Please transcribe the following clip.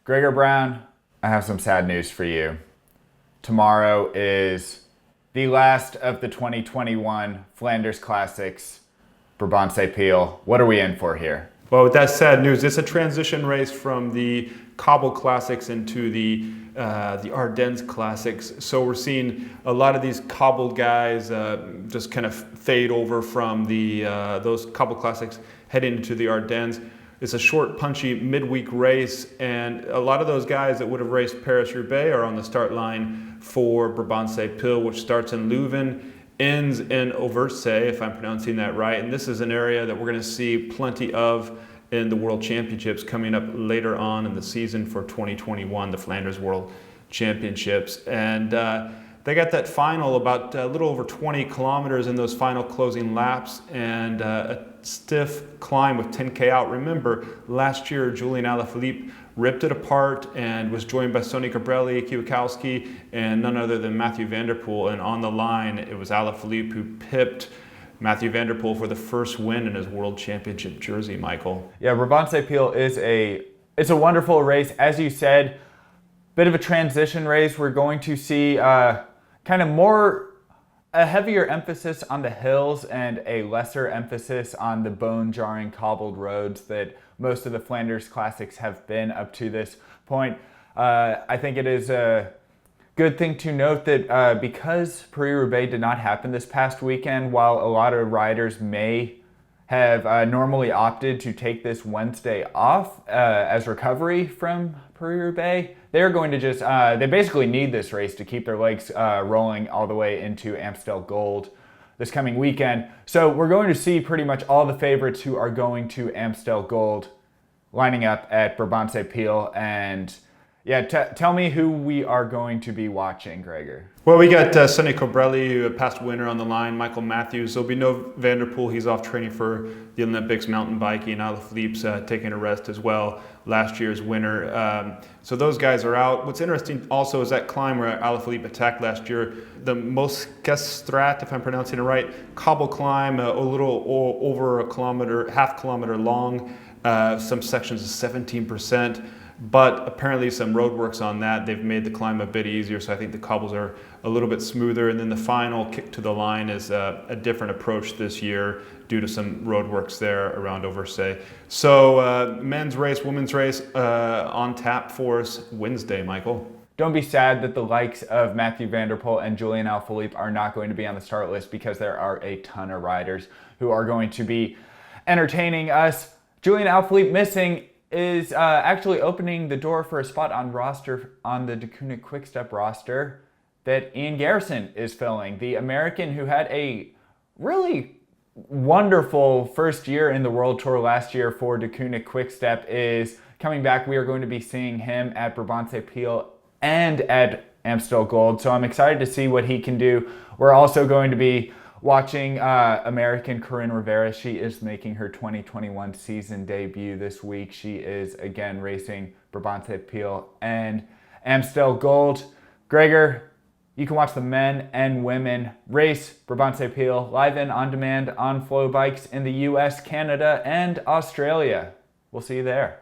Gregor Brown, I have some sad news for you. Tomorrow is the last of the 2021 Flanders Classics, Brabantse Pijl. What are we in for here? Well, with that sad news, it's a transition race from the cobbled classics into the Ardennes Classics. So we're seeing a lot of these cobbled guys just kind of fade over from those cobbled classics heading into the Ardennes. It's a short, punchy midweek race, and a lot of those guys that would have raced Paris-Roubaix are on the start line for Brabantse Pijl, which starts in Leuven, ends in Overijse, if I'm pronouncing that right. And this is an area that we're going to see plenty of in the World Championships coming up later on in the season for 2021, the Flanders World Championships. And they got that final about a little over 20 kilometers in those final closing laps, and a stiff climb with 10K out. Remember, last year Julian Alaphilippe ripped it apart and was joined by Sonny Colbrelli, Kwiatkowski, and none other than Mathieu van der Poel. And on the line, it was Alaphilippe who pipped Mathieu van der Poel for the first win in his World Championship jersey, Michael. Yeah, Brabantse Pijl it's a wonderful race. As you said, bit of a transition race. We're going to see kind of a heavier emphasis on the hills and a lesser emphasis on the bone-jarring cobbled roads that most of the Flanders Classics have been up to this point. I think it is a good thing to note that because Paris-Roubaix did not happen this past weekend, while a lot of riders may have normally opted to take this Wednesday off as recovery from Paris-Roubaix, they're going to just, they basically need this race to keep their legs rolling all the way into Amstel Gold this coming weekend. So we're going to see pretty much all the favorites who are going to Amstel Gold lining up at Brabantse Pijl. And yeah, tell me who we are going to be watching, Gregor. Well, we got Sonny Colbrelli, a past winner, on the line. Michael Matthews. There'll be no Van der Poel. He's off training for the Olympics, mountain biking. Alaphilippe's taking a rest as well, last year's winner. So those guys are out. What's interesting also is that climb where Alaphilippe attacked last year, the Mosquestrat, if I'm pronouncing it right, cobble climb, a little over a kilometer, half kilometer long, some sections of 17%. But apparently some roadworks on that. They've made the climb a bit easier, so I think the cobbles are a little bit smoother. And then the final kick to the line is a different approach this year due to some roadworks there around Overijse. So men's race, women's race on tap for us Wednesday, Michael. Don't be sad that the likes of Mathieu van der Poel and Julian Alaphilippe are not going to be on the start list, because there are a ton of riders who are going to be entertaining us. Julian Alaphilippe missing is actually opening the door for a spot on the Deceuninck Quickstep roster that Ian Garrison is filling. The American who had a really wonderful first year in the World Tour last year for Deceuninck Quickstep is coming back. We are going to be seeing him at Brabantse Pijl and at Amstel Gold, so I'm excited to see what he can do. We're also going to be watching American Corinne Rivera. She is making her 2021 season debut this week. She is again racing Brabantse Pijl and Amstel Gold. Gregor, you can watch the men and women race Brabantse Pijl live and on demand on FloBikes in the US, Canada, and Australia. We'll see you there.